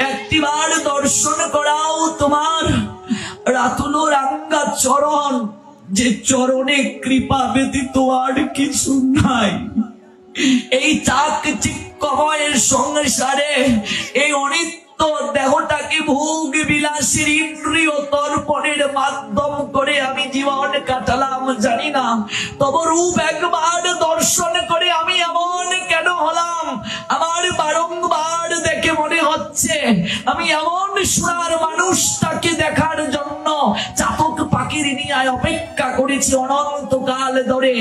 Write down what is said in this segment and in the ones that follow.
একটিবার দর্শন করাও তোমার রাতুল রাঙ্গা চরণ, যে চরণে কৃপা ব্যতীত আর কিছু নাই। এই চাকচিক্যময় সংসারে এই অনিত্য দেহটাকে ভোগ বিলাসীর ইন্দ্রিয় তর্পণের মাধ্যম করে আমি জীবন কাটালাম, জানি না তব রূপ একবার দর্শন করে আমি এমন কেন হলাম। আমার বারংবার দেখে মনে হচ্ছে আমি এমন সোনার মানুষটাকে দেখার জন্য চাতক পাখির নিয়ে অপেক্ষা করেছি অনন্তকাল ধরে।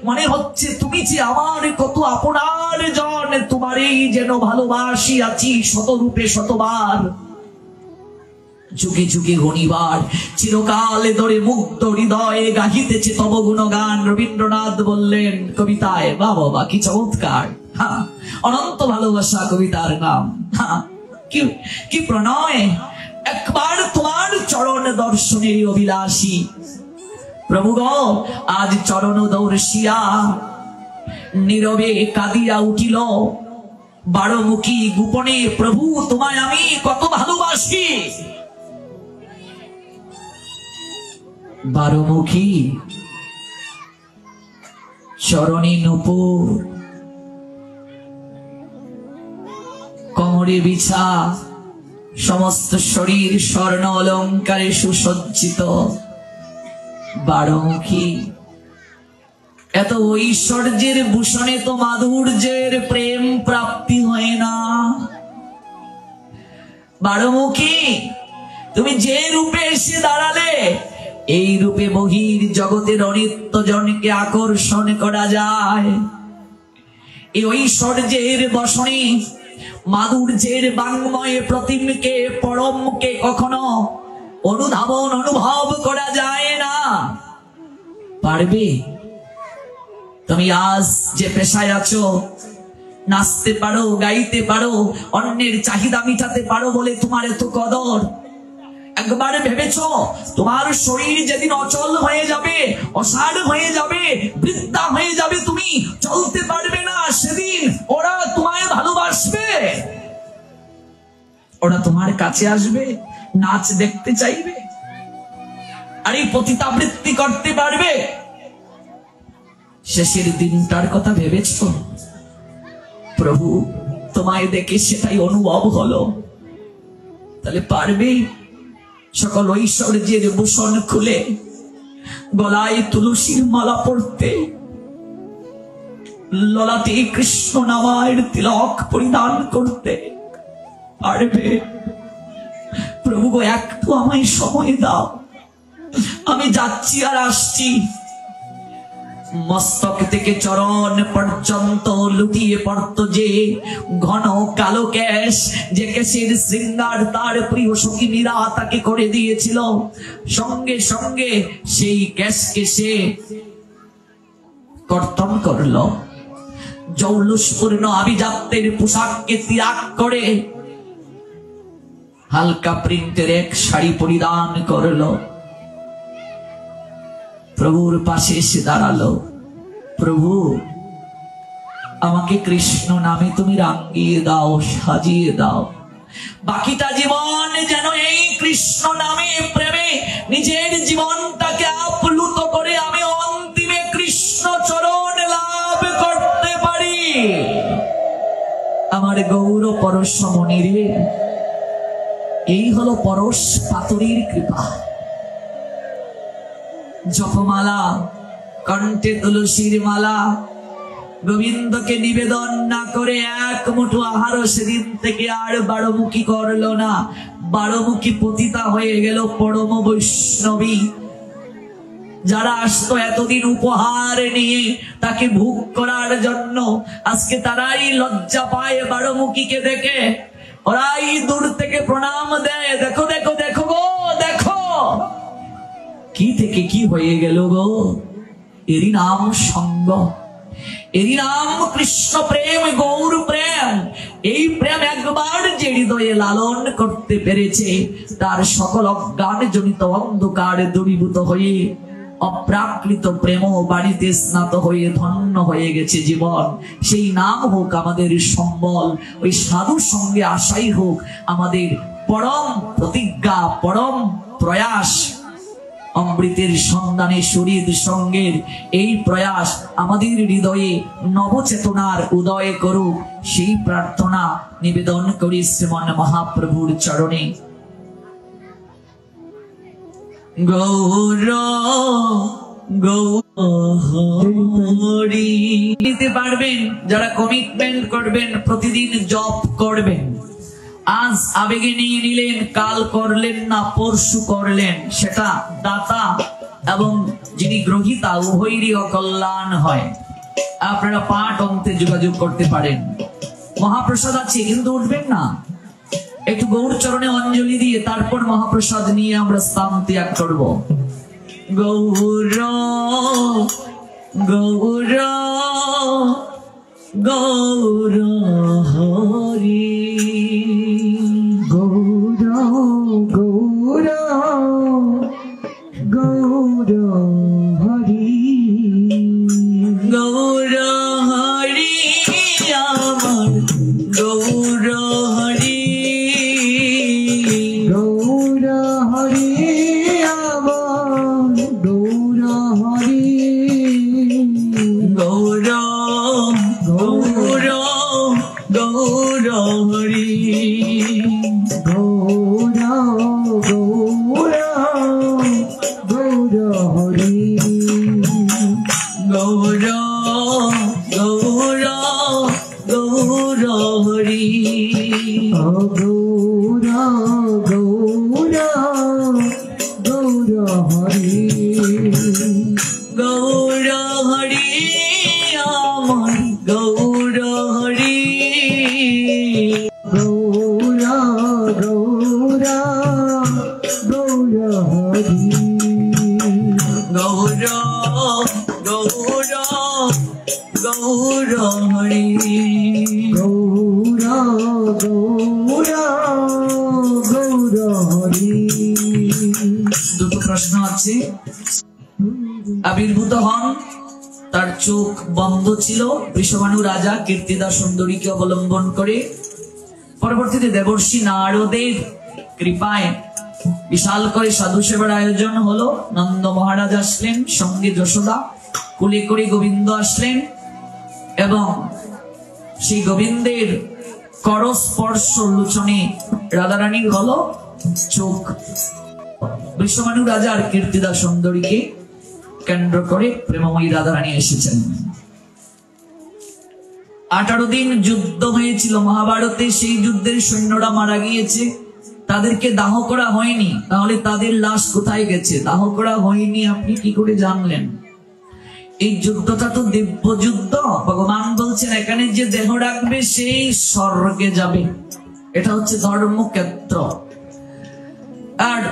মনে হচ্ছে তুমি যে আমার কত আপনার জন, তোমারই যেন ভালোবাসি আছি শতরূপে শতবার, যুগে যুগে ঘনিবার, চিরকাল ধরে মুক্ত হৃদয়ে গাহিতেছে তব গুণগান। রবীন্দ্রনাথ বললেন কবিতায়, বাবা কি চমৎকার, অনন্ত ভালোবাসা কবিতার নাম। কি প্রণয়, একবার তোমার চরণ দর্শনের অভিলাষী। প্রভু গো, আজ চরণ দর্শিয়া নীরবে কাঁদিয়া উঠিল বারোমুখী গোপনে, প্রভু তোমায় আমি কত ভালোবাসি। বারোমুখী চরণে নূপুর, কোমরে বিছা, সমস্ত শরীর স্বর্ণ অলঙ্কারে সুসজ্জিত। বারোমুখী এত ঐশ্বর্যের ভূষণে তো মাধুর্যের প্রেম প্রাপ্তি হয় না। বারোমুখী তুমি যে রূপে এসে দাঁড়ালে, এই রূপে বহির জগতের অনিত্য জনকে আকর্ষণ করা যায়। এই ঐশ্বর্যের বসনে মাধুর্যের বাংময় প্রতিমকে পরমকে কখনো অনুধাবন অনুভব করা যায় না। পারবে তুমি আজ যে পেশায় আছো, নাচতে পারো, গাইতে পারো, অন্যের চাহিদা মিটাতে পারো বলে তোমার এত কদর। একবার ভেবেছো তোমার শরীর যেদিন অচল হয়ে যাবে, অসাড় হয়ে যাবে, বৃদ্ধা হয়ে যাবে, তুমি চলতে পারবে না, সেদিন ওরা তোমায় ভালোবাসবে, ওরা তোমার কাছে আসবে, নাচ দেখতে চাইবে, আর এই পতিতাবৃত্তি করতে পারবে। শেষের দিনটার কথা ভেবেছো? প্রভু তোমায় দেখে সেটাই অনুভব হলো। তাহলে পারবে সকল ঐশ্বর্যের ভূষণ খুলে গলায় তুলসীর মালা পড়তে, ললাটে কৃষ্ণ নামায়ের তিলক পরিধান করতে? পারবে? প্রভু গো, একটু আমায় সময় দাও, আমি যাচ্ছি আর আসছি। মস্তক থেকে চরণ পর্যন্ত লুটিয়ে পড়ত যে ঘন কালো কেশ, যে কেশের শৃঙ্গার তার প্রিয় সখী মীরা তাকে করে দিয়েছিল, সঙ্গে সঙ্গে সেই কেশকে সে কর্তন করলো। জৌলুসপূর্ণ আভিজাত্যের পোশাককে ত্যাগ করে হালকা প্রিন্টের এক শাড়ি পরিধান করলো। প্রভুর পাশে এসে দাঁড়ালো। প্রভু আমাকে কৃষ্ণ নামে তুমি রাঙিয়ে দাও, সাজিয়ে দাও, বাকিটা জীবন যেন এই কৃষ্ণ নামে প্রেমে নিজের জীবনটাকে আপ্লুত করে আমি অন্তিমে কৃষ্ণ চরণ লাভ করতে পারি। আমার গৌর পরশ মনিরে, এই হলো পরশ পাতরীর কৃপা। জপমালা, কণ্ঠে তুলসীর মালা, গোবিন্দকে নিবেদন না করে এক মুঠো আহারও সেদিন থেকে আর বারোমুখী করলো না। বারোমুখী পতিতা হয়ে গেল পরম বৈষ্ণবী। যারা আসতো এতদিন উপহার নিয়ে তাকে ভোগ করার জন্য, আজকে তারাই লজ্জা পায় বারোমুখীকে দেখে, ওরাই দূর থেকে প্রণাম দেয়। দেখো দেখো দেখো গো, দেখো কি থেকে কি হয়ে গেল গো। এরই নাম সঙ্গ, এরই নাম কৃষ্ণ প্রেম, গৌর প্রেম। এই প্রেম একবার যে হৃদয়ে লালন করতে পেরেছে, তার সকল অজ্ঞান জনিত অন্ধকার দূরীভূত হয়ে অপ্রাকৃত প্রেম বাড়িতে স্নাত হয়ে ধন্য হয়ে গেছে জীবন, সেই নাম হোক আমাদের সম্বল, ওই সাধুর সঙ্গে আসাই হোক আমাদের পরম প্রতিজ্ঞা, পরম প্রয়াস। অমৃতের সন্ধানে শরীর সঙ্গের এই প্রয়াস আমাদের হৃদয়ে নবচেতনার উদয় করুক, সেই প্রার্থনা নিবেদন করি শ্রীমান মহাপ্রভুর চরণে। গৌর গৌরী নিতে পারবেন যারা কমিটমেন্ট করবেন, প্রতিদিন জপ করবেন। আজ আবেগে নিয়ে নিলেন, কাল করলেন না, পরশু করলেন, সেটা দাতা এবং যিনি গ্রহীতা উভয়েরই অকল্যাণ হয়। আপনারা পাঠ অন্তে যোগাযোগ করতে পারেন। মহাপ্রসাদ আছে কিন্তু উঠবেন না, একটু গৌর চরণে অঞ্জলি দিয়ে তারপর মহাপ্রসাদ নিয়ে আমরা স্থান ত্যাগ করব। গৌর গৌর গৌর হরি গৌর গৌর গৌর হরি গৌর হরি আমার গৌর হরি গৌর হরি আমার গৌর হরি গৌর গৌর গৌর হরি গৌর গৌর গৌর হরি গৌর গৌর গৌর হরি গৌর গৌর গৌর হরি গৌর হরি আমার গৌর হরি গৌর গৌর গৌর হরি গৌর গৌর গৌর হরি গৌর গৌর গৌর হরি। দুটো প্রশ্ন আছে। আবির্ভূত হন, তার চোখ বন্ধ ছিল, বৃষভানু রাজা কীর্তিদা সুন্দরীকে অবলম্বন করে। পরবর্তীতে দেবর্ষি নারদের কৃপায় বিশাল করে সাধু সেবার আয়োজন হলো। নন্দ মহারাজ আসলেন, সঙ্গে যশোদা, কুলে করে গোবিন্দ আসলেন এবং সেই গোবিন্দের করস্পর্শ লোচনে রাধারানীর হলো চোখ। বৃষভানু রাজার কীর্তিদা সুন্দরীকে কেন্দ্র করে প্রেমময়ী রাধারানী এসেছেন। 18 দিন যুদ্ধ হয়েছিল মহাভারতে, সেই যুদ্ধের সৈন্যরা মারা গিয়েছে, তাদেরকে দাহ করা হয়নি। তাহলে তাদের লাশ কোথায় গেছে? দাহ করা হয়নি আপনি কি করে জানলেন? এই যুদ্ধটা তো দিব্য যুদ্ধ। ভগবান বলছেন এখানে যে দেহ রাখবে সেই স্বর্গে যাবে। এটা হচ্ছে ধর্মক্ষেত্র। আর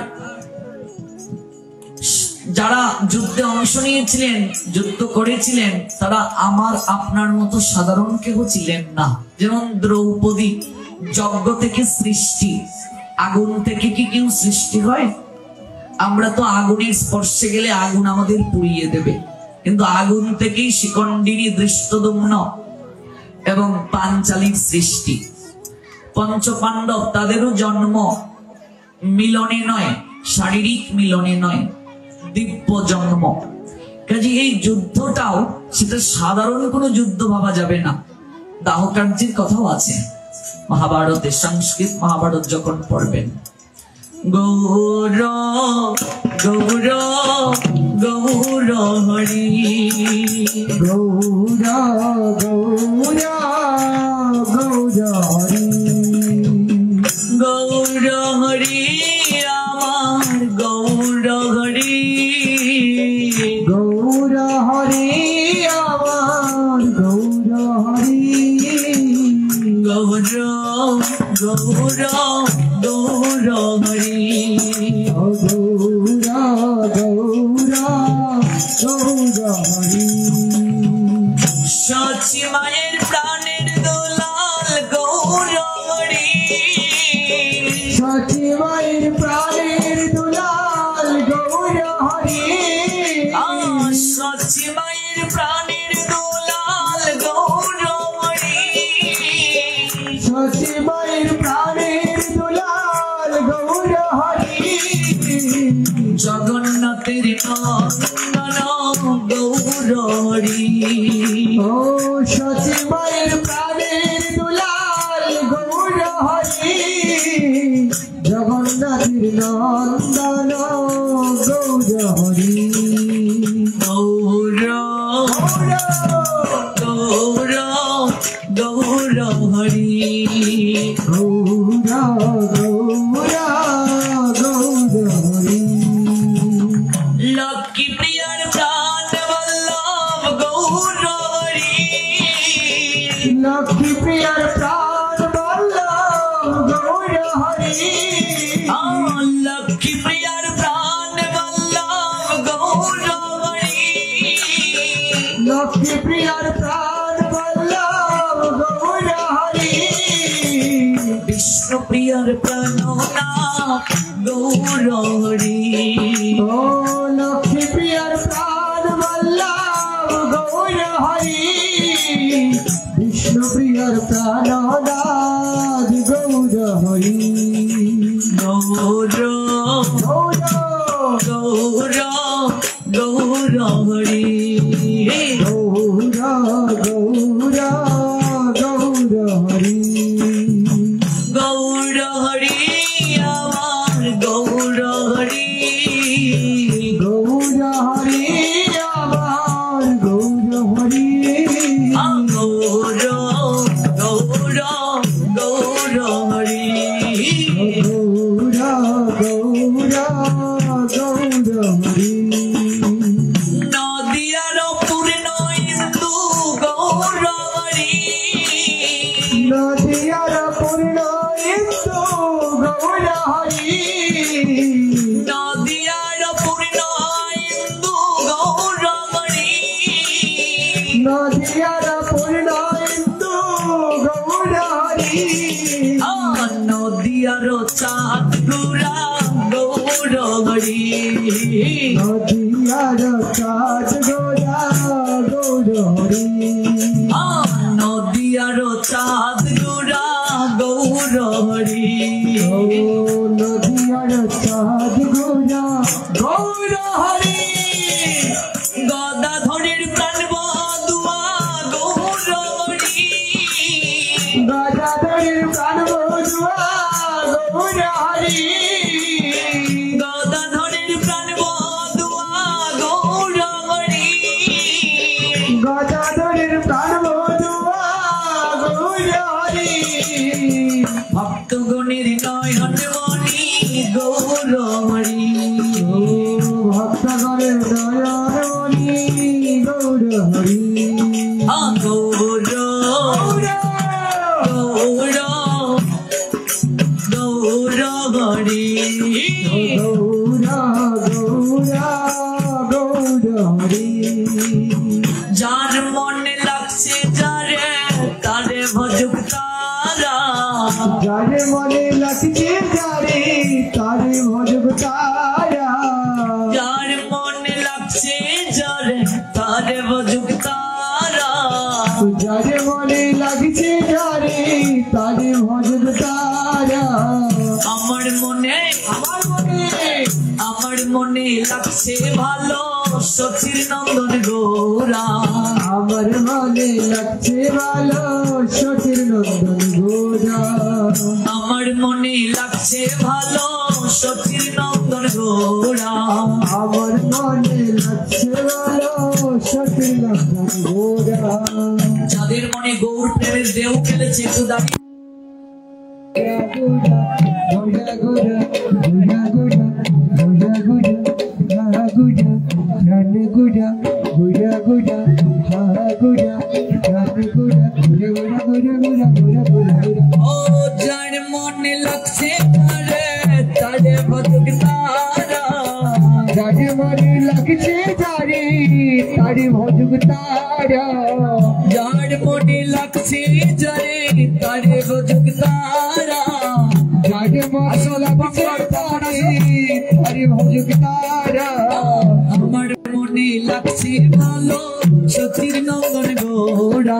যারা যুদ্ধে অংশ নিয়েছিলেন, যুদ্ধ করেছিলেন, তারা আমার আপনার মতো সাধারণ কেউ ছিলেন না। যেমন দ্রৌপদী, যজ্ঞ থেকে সৃষ্টি। আগুন থেকে কি কেউ সৃষ্টি হয়? আমরা তো আগুনের স্পর্শে গেলে আগুন আমাদের পুড়িয়ে দেবে, কিন্তু আগুন থেকেই শিখণ্ডিনী, ধৃষ্টদ্যুম্ন এবং পাঞ্চালীর সৃষ্টি। পঞ্চপাণ্ডব, তাদেরও জন্ম মিলনে নয়, শারীরিক মিলনে নয়, দিব্য জন্ম। কাজে এই যুদ্ধটাও সেটা সাধারণ কোনো যুদ্ধ ভাবা যাবে না। দাহ কার্যের কথাও আছে মহাভারতে, সংস্কৃত মহাভারত যখন পড়বেন। গৌর গৌর গৌর হরি গৌর গৌর গৌর হরি গৌর হরি আমার গৌর হরি গৌর হরি আমার গৌর হরি গৌর গৌর গৌর হরি গৌর গৌর গৌর হরি সচি মায়ের প্রাণের দোলাল গৌর হরি সচি মায়ের প্রাণের দুলাল গৌর হরি শশী মায়ের প্রাণের দুলাল গৌর হরি জগন্নাথের নন্দন গৌর হরি ও শশী মায়ের প্রাণের দুলাল গৌর হরি জগন্নাথের নন্দন গৌর হরি গৌর গৌর গৌর হরি গৌর গৌর গৌর হরি লক্ষ্মী প্রিয়ার প্রাণ বল্লভ গৌর হরি লক্ষ্মী প্রিয়ার প্রাণ বল্লভ গৌর হরি লক্ষ্মী প্রিয়ার প্রাণ বল্লভ গৌর হরি লক্ষ্মী প্রিয়ার প্রাণ বল্লভ গৌর হরি বিষ্ণু প্রিয়ার প্রাণনাথ গৌর হরি ও লক্ষ্মী প্রিয়ার প্রাণ বল্লভ গৌর হরি বিষ্ণু প্রিয়ার প্রাণনাথ গৌর হরি গৌর গৌর গৌর গৌর হরি গৌর গৌর গৌর হরি গৌর হরি আমার গৌর হরি গৌর হরি আমার গৌর হরি গৌর গৌর গৌর হরি গৌর গৌর গৌর হরি নদিয়ার পূর্ণ ইন্দু গৌর হরি নদিয়ার পূর্ণ ইন্দু গৌর হরি নদিয়ার পূর্ণ ইন্দু গৌর হরি নদিয়ার পূর্ণ ইন্দু গৌর হরি নদিয়ার চাঁদ গুড়া গৌর হরি নদিয়ার কাজ গোরা গৌর হরি নদিয়ার চাঁদ গুড়া গৌর হরি ও নদিয়ার কাজ গোরা গৌর হরি গদাধরের প্রাণ বদুয়া গৌর হরি গদাধরের প্রাণ বধুয়া গৌর হরি গদাধরের প্রাণ বদুয়া গৌর হরি গদাধরের প্রাণ বধুয়া গৌর হরি ভক্তগণের নয়ন মণি গৌর হরি ও ভক্তগণের দয়ামণি গৌর হরি গৌর গৌর গৌর গৌর হরি গৌর গৌর গৌর হরি যার মনে লাগছে যারে তারে ভজুক তারা যারে মনে লাগছে যারে তারে ভজব তারা যার মনে লাগছে যারে তারে ভজুক তারা যারে মনে লাগছে যারে তারে ভজব তারা আমার মনে লাগছে ভালো সচির নন্দন গৌরা আমার মনে লাগছে ভালো সচির নন্দন গোরা আমার মনে লাগছে ভালো সচির নন্দন গৌরা আমার মনে লাগছে ভালো সচির নন্দন গোরা যাদের মনে গৌর প্রেমের দেও খেলেছে একটু দাঁড়িয়ে গোরা গোরা গোরা গোরা গোরা গোরা গোরা গোরা রান গোরা গোরা গোরা হা গোরা রান গোরা গোরা গোরা গোরা গোরা গোরা গোরা ও যার মনে লাগছে তারে তারে ভজুক তারা যারে মনে লাগছে যারে তারে ভজুক তারা যার মনে লাগছে যারে তারে ভজুক তারা যারে মনে লাগছে তারে তারে ভজুক তারা আমার মনে লাগছে ভালো সচির নন্দন গৌরা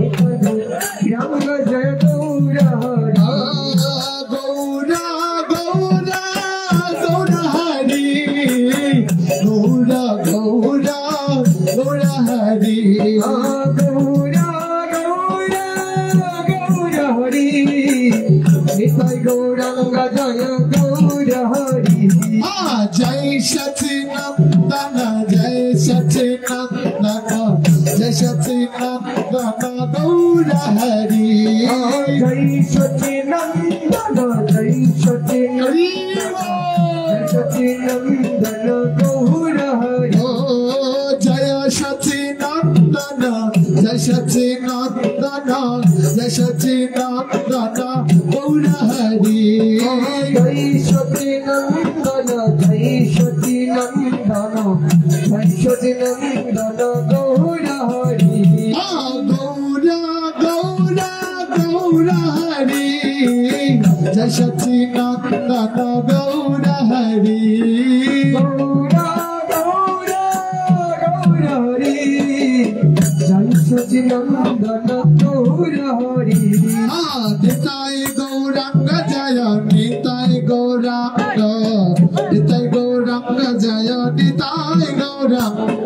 গৌরাঙ্গ জয় গৌর হরি জয় সচিনন্দন জয় সচিনন্দন জয় সচিনন্দন গৌর হরি জয় সচিনন্দন জয় সচিনন্দন গৌর হরি জয় সচিনন্দন জয় সচিনন্দন জয় সচিনন্দন গৌর হরি জয় সচিনন্দন জয় সচিনন্দন জয় সচিনন্দন গৌর হরি গৌর গৌর গৌর হরি জয় সচিনন্দন গৌর হরি গৌর গৌর গৌর হরি জয় সচিনন্দন গৌর হরি নিতাই গৌরাঙ্গ জয় নিতাই গৌরাঙ্গ নিতাই গৌরাঙ্গ জয় নিতাই গৌরাঙ্গ